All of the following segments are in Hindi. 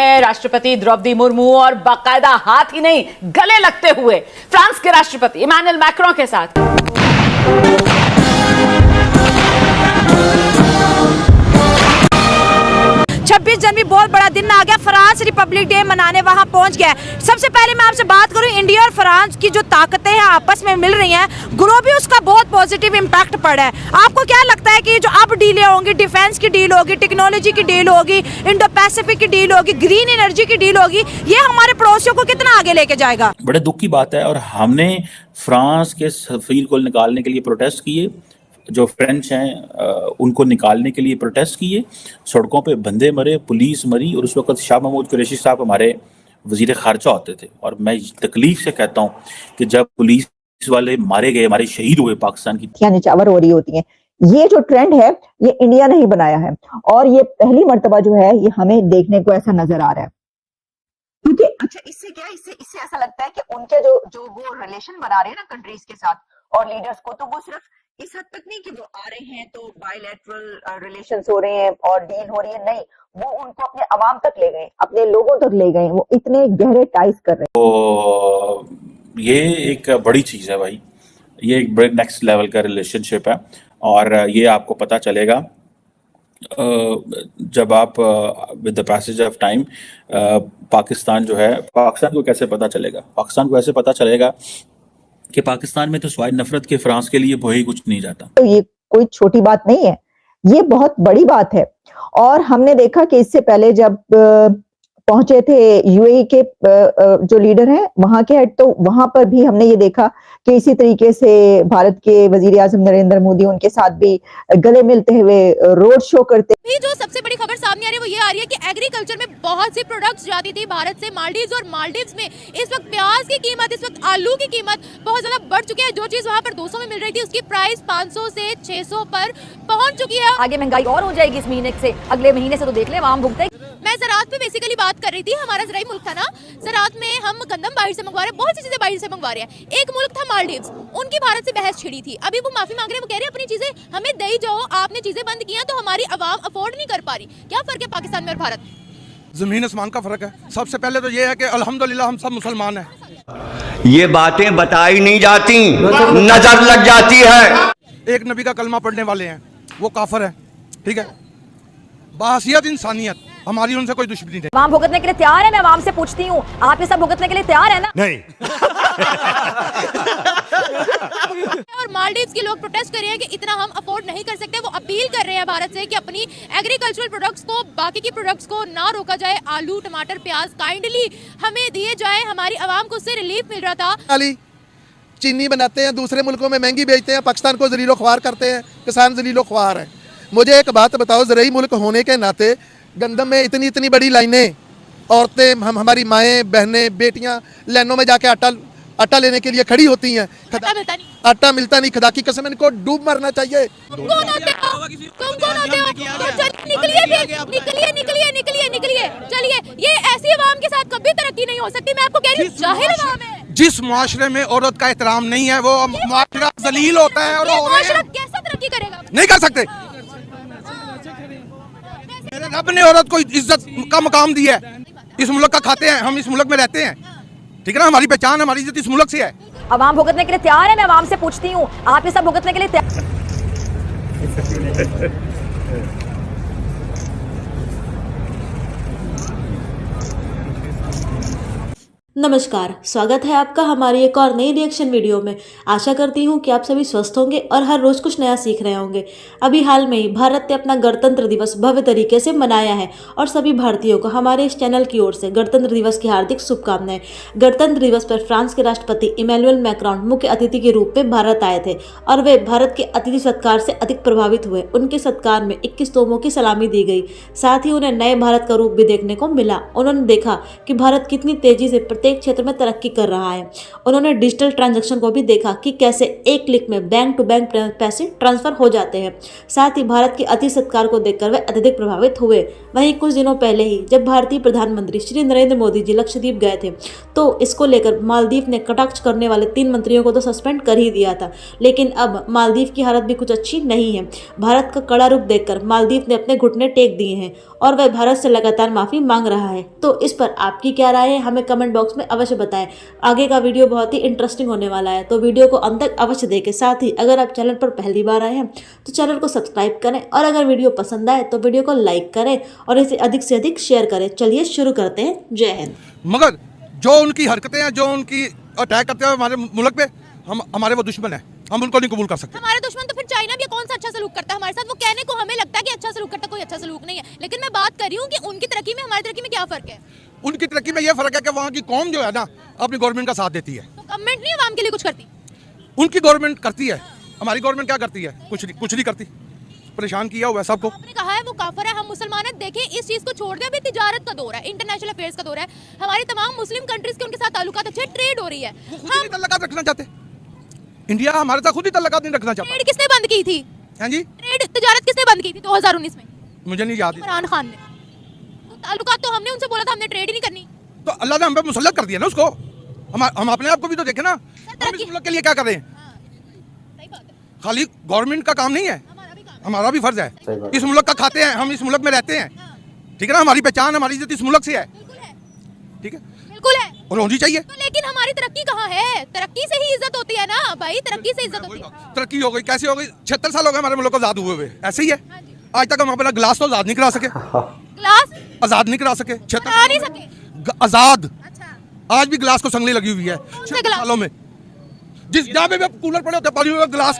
हैं राष्ट्रपति द्रौपदी मुर्मू और बाकायदा हाथ ही नहीं गले लगते हुए फ्रांस के राष्ट्रपति इमैनुअल मैक्रों के साथ। 26 जनवरी बहुत बड़ा दिन आ गया, फ्रांस रिपब्लिक डे मनाने वहां पहुंच गया। सबसे पहले मैं आपसे बात करूं, इंडिया और फ्रांस की जो ताकतें हैं आपस में मिल रही हैं, ग्लोबली उसका बहुत पॉजिटिव इम्पैक्ट पड़ा है। आपको क्या लगता है कि जो अब डीलें होंगी, डिफेंस की डील होगी, टेक्नोलॉजी की डील होगी, इंडो पैसिफिक की डील होगी, ग्रीन एनर्जी की डील होगी, ये हमारे पड़ोसियों को कितना आगे लेके जाएगा? बड़े दुख की बात है। और हमने फ्रांस के सफीर को निकालने के लिए प्रोटेस्ट किए, जो फ्रेंच हैं उनको निकालने के लिए प्रोटेस्ट किए, सड़कों पे बंदे मरे, पुलिस मरी। और उस वक्त शाह महमूद कुरैशी साहब हमारे वजीर खारजा होते थे। और मैं तकलीफ से कहता हूँ कि जब पुलिस वाले मारे गए, हमारे शहीद हुए पाकिस्तान की निछावर हो रही होती हैं। ये जो ट्रेंड है ये इंडिया ने ही बनाया है और ये पहली मर्तबा जो है ये हमें देखने को ऐसा नजर आ रहा है। क्योंकि अच्छा इससे ऐसा लगता है कि उनके जो वो रिलेशन बना रहे हैं ना कंट्रीज के साथ और लीडर्स को, तो वो सिर्फ इस हद तक नहीं कि वो आ रहे हैं तो बायलैटरल रिलेशंस हो रहे हैं और डील हो रही है, नहीं, वो उनको अपने अवाम तक ले गए, अपने लोगों तक ले गए, वो इतने गहरे टाइज कर रहे हैं। तो ये एक बड़ी चीज़ है भाई, ये एक बड़े नेक्स्ट लेवल का रिलेशनशिप है। और ये आपको पता चलेगा जब आप with the passage of time Pakistan जो है, पाकिस्तान को कैसे पता चलेगा? पाकिस्तान को ऐसे पता चलेगा कि पाकिस्तान में तो स्वाय नफरत के फ्रांस के लिए वही कुछ नहीं जाता। तो ये कोई छोटी बात नहीं है, ये बहुत बड़ी बात है। और हमने देखा कि इससे पहले जब पहुंचे थे यूएई के जो लीडर हैं वहां के हेड, तो वहां पर भी हमने ये देखा कि इसी तरीके से भारत के वजीर आजम नरेंद्र मोदी उनके साथ भी गले मिलते हुए रोड शो करते। जो सबसे बड़ी खबर सामने आ रही है वो ये आ रही है कि एग्रीकल्चर में बहुत सी प्रोडक्ट्स जाती थी भारत से मालदीव्स, और मालदीव्स में इस वक्त प्याज की कीमत, इस वक्त आलू की कीमत बहुत ज्यादा बढ़ चुकी है। जो चीज वहाँ पर 200 में मिल रही थी उसकी प्राइस 500 से 600 पर पहुंच चुकी है। आगे महंगाई और हो जाएगी इस महीने से, अगले महीने से तो देख ले आम भुगते। मैं ज़राअत पे बेसिकली बात कर रही थी, हमारा ज़राई मुल्क था ना, ज़राअत में हम गंदम बाहर से मंगवा रहे हैं, बहुत सी चीजें बाहर से मंगवा रहे हैं। एक मुल्क था मालदीव्स, उनकी भारत से बहस छिड़ी थी, अभी वो माफी मांग रहे हैं, वो कह रहे हैं अपनी चीजें हमें दे जाओ, आपने चीजें बंद की हैं तो हमारी आवाम अफोर्ड नहीं कर पा रही। क्या फर्क है पाकिस्तान में और भारत में? जमीन आसमान का फर्क है। सबसे पहले तो ये है कि अल्हम्दुलिल्लाह हम सब मुसलमान हैं। ये बातें बताई नहीं जाती, नजर लग जाती है। एक नबी का कलमा पढ़ने वाले हैं, वो काफिर है, ठीक है। बाहसियत इंसानियत, हमारी उनसे कोई दुश्मनी नहीं। आवाम भुगतने के लिए तैयार है? मैं आवाम से पूछती हूँ, आप ये सब भुगतने के लिए तैयार है ना? नहीं। और मालदीव्स के लोग प्रोटेस्ट कर रहे हैं कि इतना हम अफोर्ड नहीं कर सकते। वो अपील कर रहे हैं भारत से कि अपनी एग्रीकल्चरल प्रोडक्ट्स को, बाकी की प्रोडक्ट्स को ना रोका जाए। आलू, टमाटर, प्याज काइंडली हमें दिए जाए, हमारी आवाम को उससे रिलीफ मिल रहा था। चीनी बनाते हैं, दूसरे मुल्कों में महंगी बेचते हैं, पाकिस्तान को जलीलो ख्वार करते हैं, किसान जलीलो ख्वार है। मुझे एक बात बताओ, ज़राई मुल्क होने के नाते गंदम में इतनी बड़ी लाइनें, औरतें, हमारी माएँ, बहनें, बेटियाँ लाइनों में जाके आटा लेने के लिए खड़ी होती हैं। आटा मिलता नहीं, खुदा की कसम इनको डूब मरना चाहिए। निकलिए, चलिए, ये ऐसी आवाम के साथ कभी तरक्की नहीं हो सकती। मैं आपको कह रही हूँ, जाहिल आवाम है। जिस मुआशरे में औरत का एहतराम नहीं है वो मुआशरा जलील होता है। और कैसा तरक्की करेगा? नहीं कर सकते। रब ने औरत को इज्जत का मकाम दिया है, इस मुल्क का खाते हैं, हम इस मुल्क में रहते हैं, ठीक है ना। हमारी पहचान, हमारी इज्जत इस मुल्क से है। आवाम भुगतने के लिए तैयार है? मैं आवाम से पूछती हूँ, आप ये सब भुगतने के लिए तैयार? नमस्कार, स्वागत है आपका हमारी एक और नई रिएक्शन वीडियो में। आशा करती हूँ कि आप सभी स्वस्थ होंगे और हर रोज कुछ नया सीख रहे होंगे। अभी हाल में ही भारत ने अपना गणतंत्र दिवस भव्य तरीके से मनाया है और सभी भारतीयों को हमारे इस चैनल की ओर से गणतंत्र दिवस की हार्दिक शुभकामनाएं। गणतंत्र दिवस पर फ्रांस के राष्ट्रपति इमैनुअल मैक्रों मुख्य अतिथि के रूप में भारत आए थे और वे भारत के अतिथि सत्कार से अधिक प्रभावित हुए। उनके सत्कार में 21 तोपों की सलामी दी गई, साथ ही उन्हें नए भारत का रूप भी देखने को मिला। उन्होंने देखा कि भारत कितनी तेजी से प्रत्येक क्षेत्र में तरक्की कर रहा है। उन्होंने डिजिटल ट्रांजैक्शन को भी देखा कि कैसे एक क्लिक में बैंक टू बैंक पैसे ट्रांसफर हो जाते हैं। साथ ही भारत के अतिथि सत्कार को देखकर वे अत्यधिक प्रभावित हुए। वहीं कुछ दिनों पहले ही जब भारतीय प्रधानमंत्री श्री नरेंद्र मोदी जी लक्षद्वीप गए थे तो इसको लेकर मालदीव ने कटाक्ष करने वाले 3 मंत्रियों को तो सस्पेंड कर ही दिया था, लेकिन अब मालदीव की हालत भी कुछ अच्छी नहीं है। भारत का कड़ा रुख देखकर मालदीव ने अपने घुटने टेक दिए हैं और वह भारत से लगातार माफ़ी मांग रहा है। तो इस पर आपकी क्या राय है, हमें कमेंट बॉक्स में अवश्य बताएं। आगे का वीडियो बहुत ही इंटरेस्टिंग होने वाला है, तो वीडियो को अंत तक अवश्य देखें। साथ ही अगर आप चैनल पर पहली बार आए हैं तो चैनल को सब्सक्राइब करें, और अगर वीडियो पसंद आए तो वीडियो को लाइक करें और इसे अधिक से अधिक शेयर करें। चलिए शुरू करते हैं। जय हिंद। मगर जो उनकी हरकतें हैं, जो उनकी अटैक करते हैं हमारे मुल्क पे, हमारे वो दुश्मन है, हम उनको नहीं कबूल कर सकते। हमारे दुश्मन तो फिर चाइना भी कौन सा अच्छा सलूक करता है हमारे साथ। वो कहने को हमें लगता है कि अच्छा सलूक करता है, कोई अच्छा सलूक नहीं है। लेकिन मैं बात कर रही हूँ कि उनकी तरक्की में हमारी तरक्की में क्या फर्क है। उनकी तरक्की में ये फर्क है कि वहाँ की कौम जो है ना अपनी गवर्नमेंट का साथ देती है। तो गवर्नमेंट नहीं आवाम के लिए कुछ करती, उनकी गवर्नमेंट करती है, हमारी गवर्नमेंट क्या करती है? कुछ नहीं करती। परेशान किया हुआ है सबको। आपने कहा है वो काफिर है, हम मुसलमान हैं। देखें, इस चीज को छोड़ दें, अभी तिजारत का दौर है, इंटरनेशनल अफेयर्स का दौर है। हमारी तमाम मुस्लिम कंट्रीज के उनके साथ ताल्लुकात अच्छे, ट्रेड हो रही है। हम तल्लुकात रखना चाहते, इंडिया हमारे साथ खुद ही तल्लुकात नहीं रखना चाहता। ट्रेड किसने बंद की थी? हैं जी, ट्रेड तिजारत किसने बंद की थी 2019 में? मुझे नहीं याद। इमरान खान ने। तो ताल्लुकात तो हमने उनसे बोला था, हमने ट्रेड ही नहीं करनी। तो अल्लाह ने हम पे मुसल्लत कर दिया ना उसको। हम अपने आप को भी तो देखें ना, हम इस मुल्क के लिए क्या कर रहे हैं। खाली गवर्नमेंट का काम नहीं है, हमारा भी फर्ज है। इस मुल्क का खाते हैं, हम इस मुल्क में रहते हैं, ठीक है ना। हमारी पहचान, हमारी इज्जत इस मुल्क से है, ठीक है, बिल्कुल है, और होनी चाहिए। तो लेकिन हमारी तरक्की कहाँ है? तरक्की से ही इज्जत होती है ना भाई, तरक्की से इज्जत होती है। तरक्की हो गई, कैसे हो गई? 76 साल हो गए हमारे मुल्क को आजाद हुए हुए, ऐसे ही है। आज तक हम अपना गिलास तो आजाद नहीं करा सके, ग्लास आजाद नहीं करा सके, करा नहीं सके आजाद। अच्छा, आज भी गिलास को संगली लगी हुई है 76 सालों में। जिस जहाँ पे कूलर पड़े होते पानी में गिलास,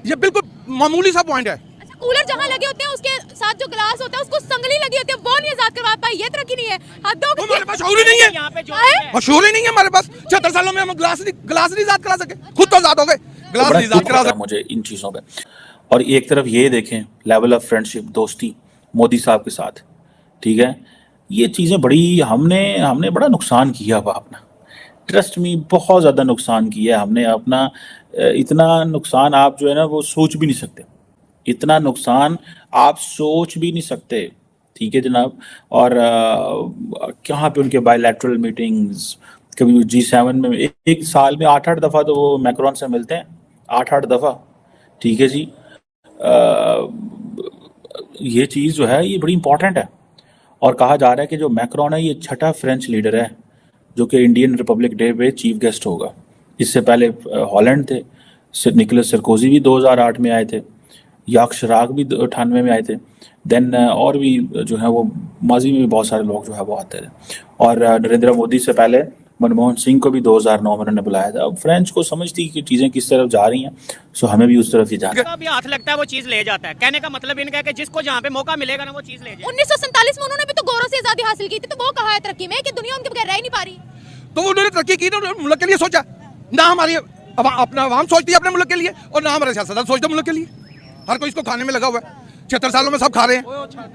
ये बिल्कुल मामूली सा पॉइंट है। अच्छा, कूलर जहाँ लगे होते हैं उसके साथ जो ग्लास होता है उसको संगली लगी होती है, वो नहीं आजाद करवा पाई, ये तरक्की नहीं है। हदों की हमारे पास शऊर ही नहीं है, यहाँ पे जो है शऊर ही नहीं है हमारे पास। 76 सालों में हम गिलास नहीं आजाद करा सके, खुद तो आजाद हो गए, गिलास नहीं आजाद करा सके। मुझे इन चीज़ों पे, और एक तरफ ये देखें लेवल ऑफ फ्रेंडशिप, दोस्ती मोदी साहब के साथ, ठीक है। ये चीज़ें बड़ी हमने बड़ा नुकसान किया हुआ अपना, ट्रस्ट में बहुत ज़्यादा नुकसान किया है हमने अपना। इतना नुकसान आप जो है ना वो सोच भी नहीं सकते, इतना नुकसान आप सोच भी नहीं सकते, ठीक है जनाब। और कहाँ पे उनके बायलैटरल मीटिंग्स, कभी G7 में एक साल में 8-8 दफ़ा तो वो मैक्रोन से मिलते हैं, 8-8 दफ़ा, ठीक है जी। ये चीज़ जो है ये बड़ी इंपॉर्टेंट है। और कहा जा रहा है कि जो मैक्रोन है ये छठा फ्रेंच लीडर है जो कि इंडियन रिपब्लिक डे पे चीफ गेस्ट होगा। इससे पहले हॉलैंड थे, निकोलस सरकोजी भी 2008 में आए थे, याक शिराक भी 98 में आए थे, देन और भी जो है वो माजी में भी बहुत सारे लोग जो है वो आते थे। और नरेंद्र मोदी से पहले मनमोहन सिंह को भी 2009 में उन्होंने बुलाया था। अब फ्रेंच को समझती कि चीज़ें किस तरफ जा रही हैं, सो हमें भी उस तरफ ही जाना है। भी हाथ लगता है वो चीज़ ले जाता है। कहने का मतलब इनका है कि जिसको जहाँ पे मौका मिलेगा ना वो चीज़ ले जाए। 1947 में उन्होंने भी तो गौरव से आजादी हासिल की थी, तो वो कहा है तरक्की में कि दुनिया उनके बगैर रह ही नहीं पा रही। तो उन्होंने तरक्की की ना, मुल्क के लिए सोचा ना। हमारी अपना आवाम सोचती है अपने मुल्क के लिए, और ना हमारे सियासतदान सोचते मुल्क के लिए। हर कोई इसको खाने में लगा हुआ है, 76 सालों में सब खा रहे हैं,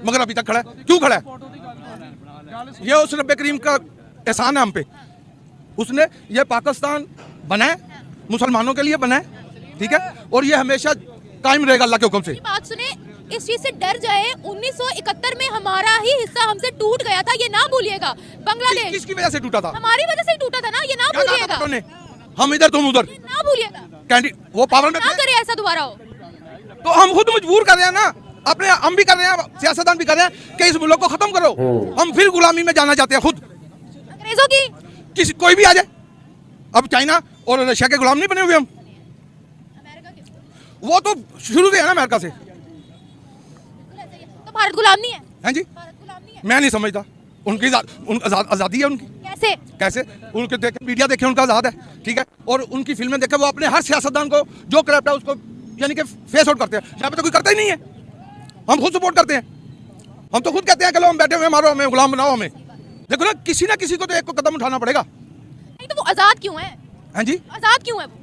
मगर अभी तक खड़ा है। क्यों खड़ा है? ये उस रब्बे करीम का एहसान है हम पे। उसने ये पाकिस्तान बनाए, मुसलमानों के लिए बनाए, ठीक है, और ये हमेशा कायम रहेगा अल्लाह के हुक्म से। बात सुने, इस चीज से डर जाए, 1971 में हमारा ही हिस्सा हमसे टूट गया था, ये ना भूलिएगा। बांग्लादेश किसकी वजह से टूटा था? हमारी वजह से ही टूटा था ना, ये ना भूलिएगा। हम इधर तुम उधर, ना भूलिएगा, वो पावर में ना करे ऐसा दोबारा हो। तो हम खुद मजबूर कर रहे हैं ना, अपने हम भी कर रहे हैं, सियासतदान भी कर रहे हैं कि इस मुल्क को खत्म करो। हम फिर गुलामी में जाना चाहते हैं खुद, अंग्रेजों की। किसी कोई भी आ जाए, अब चाइना और रशिया के गुलाम नहीं बने हुए हम। वो तो शुरू से है ना अमेरिका से। तो भारत गुलाम नहीं है? हैं जी, भारत गुलाम नहीं है। मैं नहीं समझता। उनकी आज़ादी है उनकी। कैसे उनके देखे, मीडिया देखे उनका आज़ाद है, ठीक है, और उनकी फिल्में देखे, वो अपने हर सियासतदान को जो करप्ट है उसको यानी कि फेस आउट करते हैं। यहाँ पे तो कोई करता ही नहीं है, हम खुद सपोर्ट करते हैं। हम तो खुद कहते हैं कि लो हम बैठे हुए, मारो हमें, गुलाम बनाओ हमें। देखो ना किसी को तो एक को कदम उठाना पड़ेगा। नहीं तो वो आजाद क्यों है? हैं जी, आजाद क्यों है वो?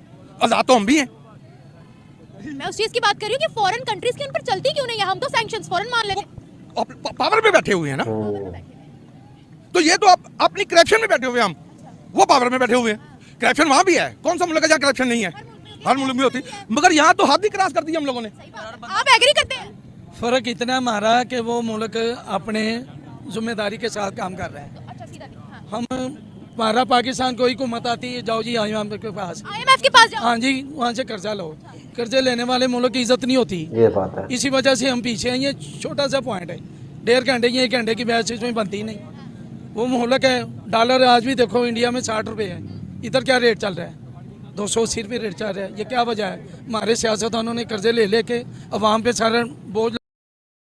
आज़ाद तो हम भी हैं। मैं उस चीज की बात कर रही हूँ कि फॉरेन कंट्रीज की उन पर चलती क्यों नहीं है? हम तो सैंक्शंस फॉरेन मान लेते हैं। पावर में बैठे हुए हैं ना, तो ये तो अपनी करप्शन में बैठे हुए हैं हम, वो पावर में बैठे हुए हैं। करप्शन वहाँ भी है, कौन सा मुल्क है जहाँ करप्शन नहीं है? हर मुल्क में होती, मगर यहाँ तो हद ही क्रॉस कर दी हम लोगों ने। आप एग्री करते हैं? फर्क इतना हमारा कि वो मुल्क अपने जिम्मेदारी के साथ काम कर रहे हैं। अच्छा, सीधा नहीं। हम हमारा पाकिस्तान कोई हुकूमत आती है, जाओ जी IMF के पास, IMF के पास जाओ। हाँ जी, वहाँ से कर्जा लो। कर्जे लेने वाले मुल्क की इज्जत नहीं होती, ये बात है। इसी वजह से हम पीछे हैं। ये छोटा सा पॉइंट है, 1.5 घंटे की 1 घंटे की बहस इसमें बनती नहीं। वो मुल्क है, डॉलर आज भी देखो इंडिया में 60 रुपये है, इधर क्या रेट चल रहा है? 280 रुपये रेट चल रहा है। ये क्या वजह है? हमारे सियासतदानों ने कर्जे ले लेके अवाम पे सारा बोझ